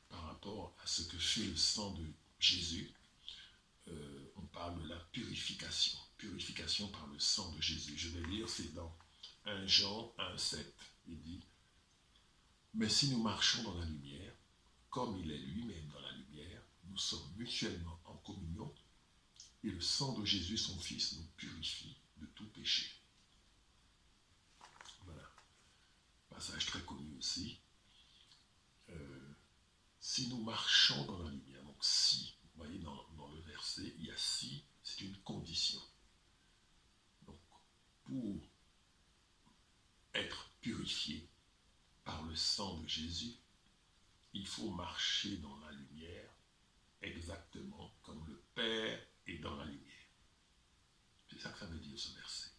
par rapport à ce que fait le sang de Jésus. On parle de la purification. Purification par le sang de Jésus. Je vais lire, c'est dans 1 Jean 1,7. Il dit, mais si nous marchons dans la lumière, comme il est lui-même dans la lumière, nous sommes mutuellement en communion, et le sang de Jésus, son Fils, nous purifie de tout péché. Voilà. Passage très connu aussi. Si nous marchons dans la lumière, donc si, vous voyez dans le verset, il y a si, c'est une condition. Donc, pour être purifié par le sang de Jésus, il faut marcher dans la lumière exactement comme le Père est dans la lumière. C'est ça que ça veut dire ce verset.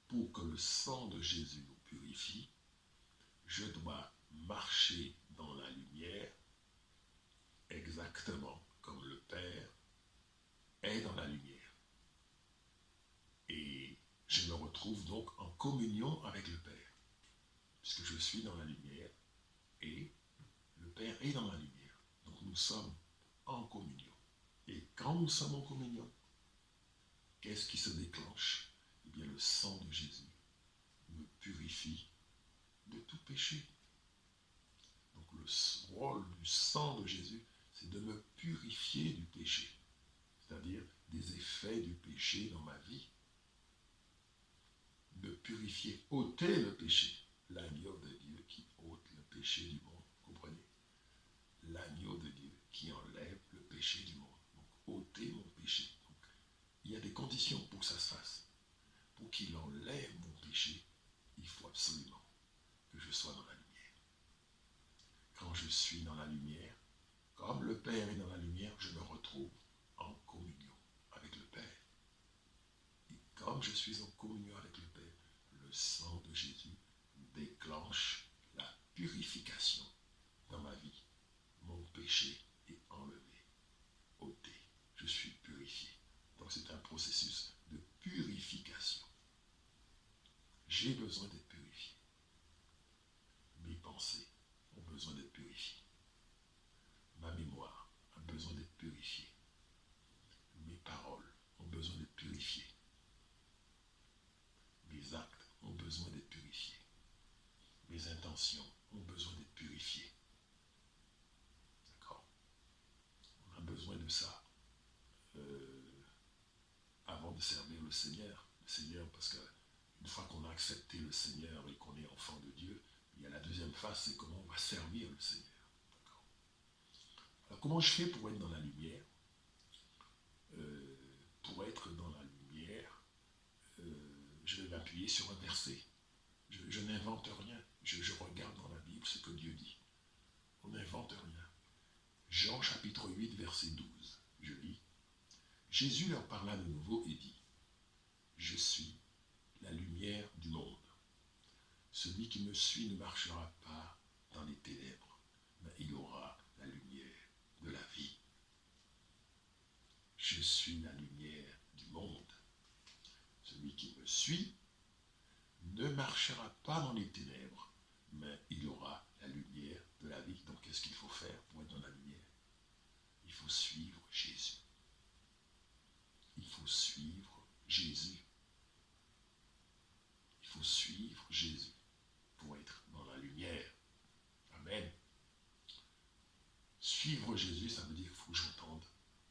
Pour que le sang de Jésus nous purifie, je dois marcher dans la lumière exactement comme le Père est dans la lumière. Et je me retrouve donc en communion avec le Père, puisque je suis dans la lumière et le Père est dans la lumière. Donc nous sommes en communion. Et quand nous sommes en communion, qu'est-ce qui se déclenche? Eh bien, le sang de Jésus me purifie de tout péché. Donc le rôle du sang de Jésus, c'est de me purifier du péché, c'est-à-dire des effets du péché dans ma vie. De purifier, ôter le péché. L'agneau de Dieu qui ôte le péché du monde. Comprenez? L'agneau de Dieu qui enlève le péché du monde. Donc, ôter mon péché. Donc, il y a des conditions pour que ça se fasse. Pour qu'il enlève mon péché, il faut absolument que je sois dans la lumière. Quand je suis dans la lumière, comme le Père est dans la lumière, je me retrouve en communion avec le Père. Et comme je suis en communion avec le Père, le sang de Jésus déclenche la purification dans ma vie. Mon péché est enlevé, ôté. Je suis purifié. Donc c'est un processus de purification. J'ai besoin d'être purifié. Mes pensées ont besoin d'être purifiées. Ma mémoire a besoin d'être purifiée. Mes paroles ont besoin d'être purifiées. Mes actes ont besoin d'être purifiés. Mes intentions ont besoin d'être purifiées. D'accord? On a besoin de ça avant de servir le Seigneur. Le Seigneur, parce qu'une fois qu'on a accepté le Seigneur et qu'on est enfant de Dieu, il y a la deuxième phase, c'est comment on va servir le Seigneur. D'accord? Alors comment je fais pour être dans la lumière? Pour être dans la lumière, je vais m'appuyer sur un verset. Je n'invente rien. Je regarde dans la Bible ce que Dieu dit. On n'invente rien. Jean chapitre 8, verset 12. Je lis. Jésus leur parla de nouveau et dit, je suis la lumière du monde. Celui qui me suit ne marchera pas dans les ténèbres, mais il aura la lumière de la vie. Je suis la lumière du monde. Celui qui me suit ne marchera pas dans les ténèbres, mais il aura la lumière de la vie. Donc qu'est-ce qu'il faut faire pour être dans la lumière? Il faut suivre Jésus. Il faut suivre Jésus. Il faut faut suivre Jésus pour être dans la lumière. Amen. Suivre Jésus, ça veut dire qu'il faut que j'entende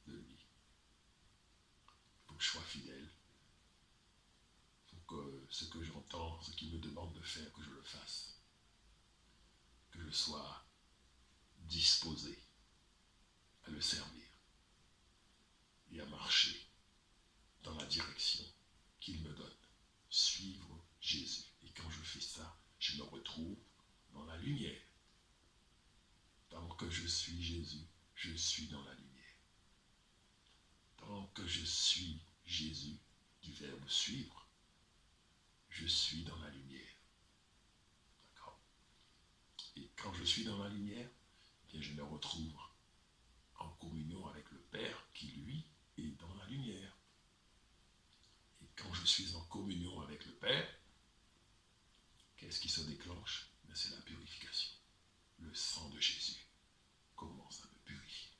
de lui. Il faut que je sois fidèle. Il faut que ce que j'entends, ce qu'il me demande de faire, que je le fasse. Que je sois disposé à le servir et à marcher dans la direction qu'il me donne. Suivre Jésus. Et quand je fais ça, je me retrouve dans la lumière. Tant que je suis Jésus, je suis dans la lumière. Tant que je suis Jésus, du verbe suivre, je suis dans la lumière. D'accord? Et quand je suis dans la lumière, eh bien je me retrouve en communion avec le Père qui, lui, est dans la lumière. Et quand je suis en communion avec le Père, qu'est-ce qui se déclenche? C'est la purification. Le sang de Jésus commence à me purifier,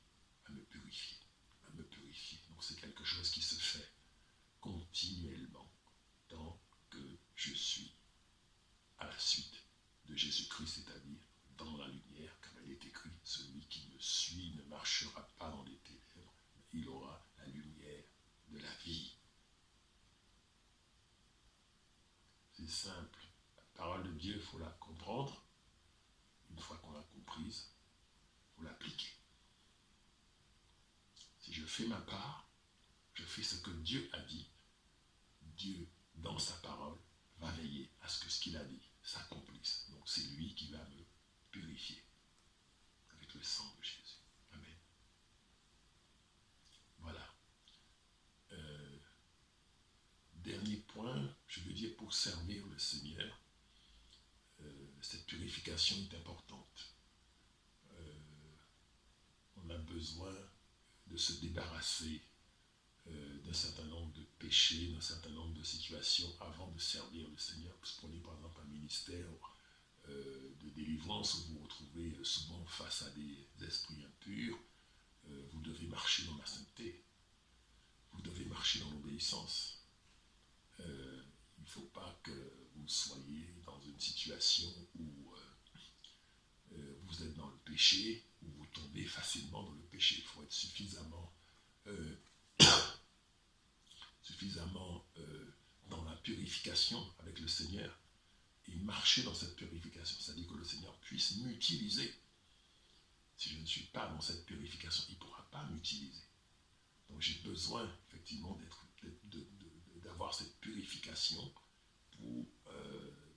à me purifier, à me purifier. Donc c'est quelque chose qui se fait continuellement tant que je suis à la suite de Jésus-Christ, c'est-à-dire dans la lumière, car il est écrit, celui qui me suit ne marchera pas dans les ténèbres, mais il aura la lumière de la vie. C'est simple. La parole de Dieu, il faut la comprendre. Une fois qu'on l'a comprise, il faut l'appliquer. Si je fais ma part, je fais ce que Dieu a dit. Dieu, dans sa parole, va veiller à ce que ce qu'il a dit s'accomplisse. Donc c'est lui qui va me purifier avec le sang de Jésus. Amen. Voilà. Dernier point, je veux dire, pour servir le Seigneur, cette purification est importante. On a besoin de se débarrasser d'un certain nombre de péchés, d'un certain nombre de situations avant de servir le Seigneur. Prenez par exemple un ministère de délivrance où vous vous retrouvez souvent face à des esprits impurs. Vous devez marcher dans la sainteté. Vous devez marcher dans l'obéissance. Il ne faut pas que vous soyez dans une situation où vous êtes dans le péché, où vous tombez facilement dans le péché. Il faut être suffisamment dans la purification avec le Seigneur et marcher dans cette purification. C'est-à-dire que le Seigneur puisse m'utiliser. Si je ne suis pas dans cette purification, il ne pourra pas m'utiliser. Donc j'ai besoin effectivement d'avoir cette purification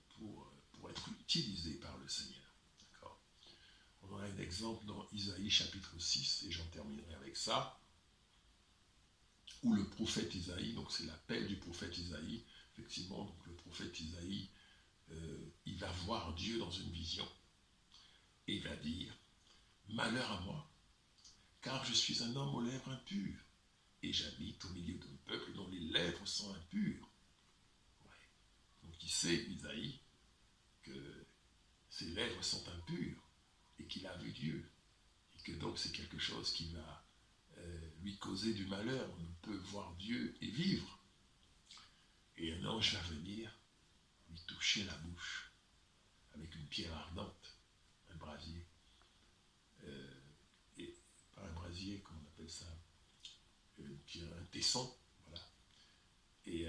pour être utilisé par le Seigneur. D'accord? On a un exemple dans Isaïe chapitre 6, et j'en terminerai avec ça, où le prophète Isaïe, donc c'est l'appel du prophète Isaïe, effectivement, donc le prophète Isaïe, il va voir Dieu dans une vision, et il va dire, « Malheur à moi, car je suis un homme aux lèvres impures, et j'habite au milieu d'un peuple dont les lèvres sont impures. » Ouais. Donc il sait, Isaïe, que ses lèvres sont impures, et qu'il a vu Dieu, et que donc c'est quelque chose qui va lui causer du malheur. On ne peut voir Dieu et vivre. Et un ange va venir lui toucher la bouche avec une pierre ardente, un brasier. Et pas un brasier, comment on appelle ça, une pierre, un tesson, voilà. Et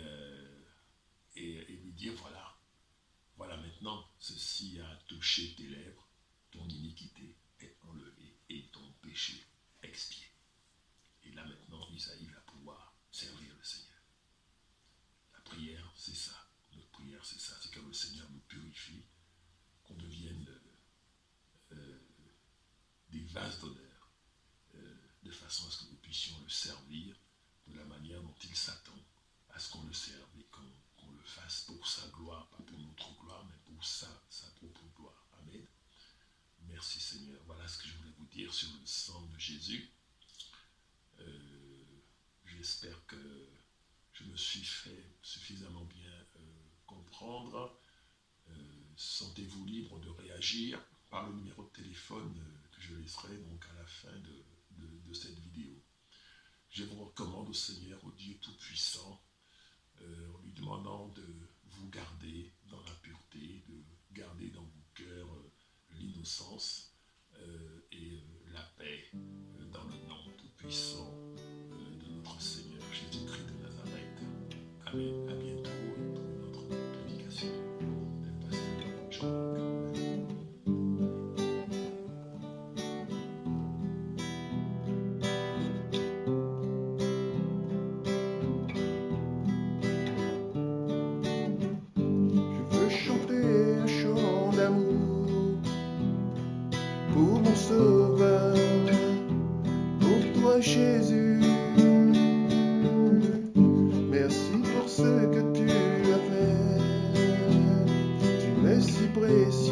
lui dire, voilà maintenant, ceci a touché tes lèvres, ton iniquité est enlevée et ton péché expié. Et là maintenant, Isaïe va pouvoir servir le Seigneur. La prière, c'est ça. Notre prière, c'est ça. C'est que le Seigneur nous purifie, qu'on devienne des vases d'honneur, de façon à ce que nous puissions le servir de la manière dont il s'attend à ce qu'on le serve et qu'on le fasse pour sa gloire, pas pour notre gloire, mais pour sa propre gloire. Amen. Merci Seigneur. Voilà ce que je voulais vous dire sur le sang de Jésus. J'espère que je me suis fait suffisamment bien comprendre. Sentez-vous libre de réagir par le numéro de téléphone que je laisserai donc à la fin de cette vidéo. Je vous recommande au Seigneur, au Dieu Tout-Puissant, en lui demandant de vous garder dans sens et la paix dans le nom tout-puissant de notre Seigneur Jésus-Christ de Nazareth. Amen. À bientôt pour une autre prédication du pasteur Jean-Marc. Je veux chanter un chant d'amour pour mon Sauveur, pour toi Jésus. Merci pour ce que tu as fait, tu es si précieux.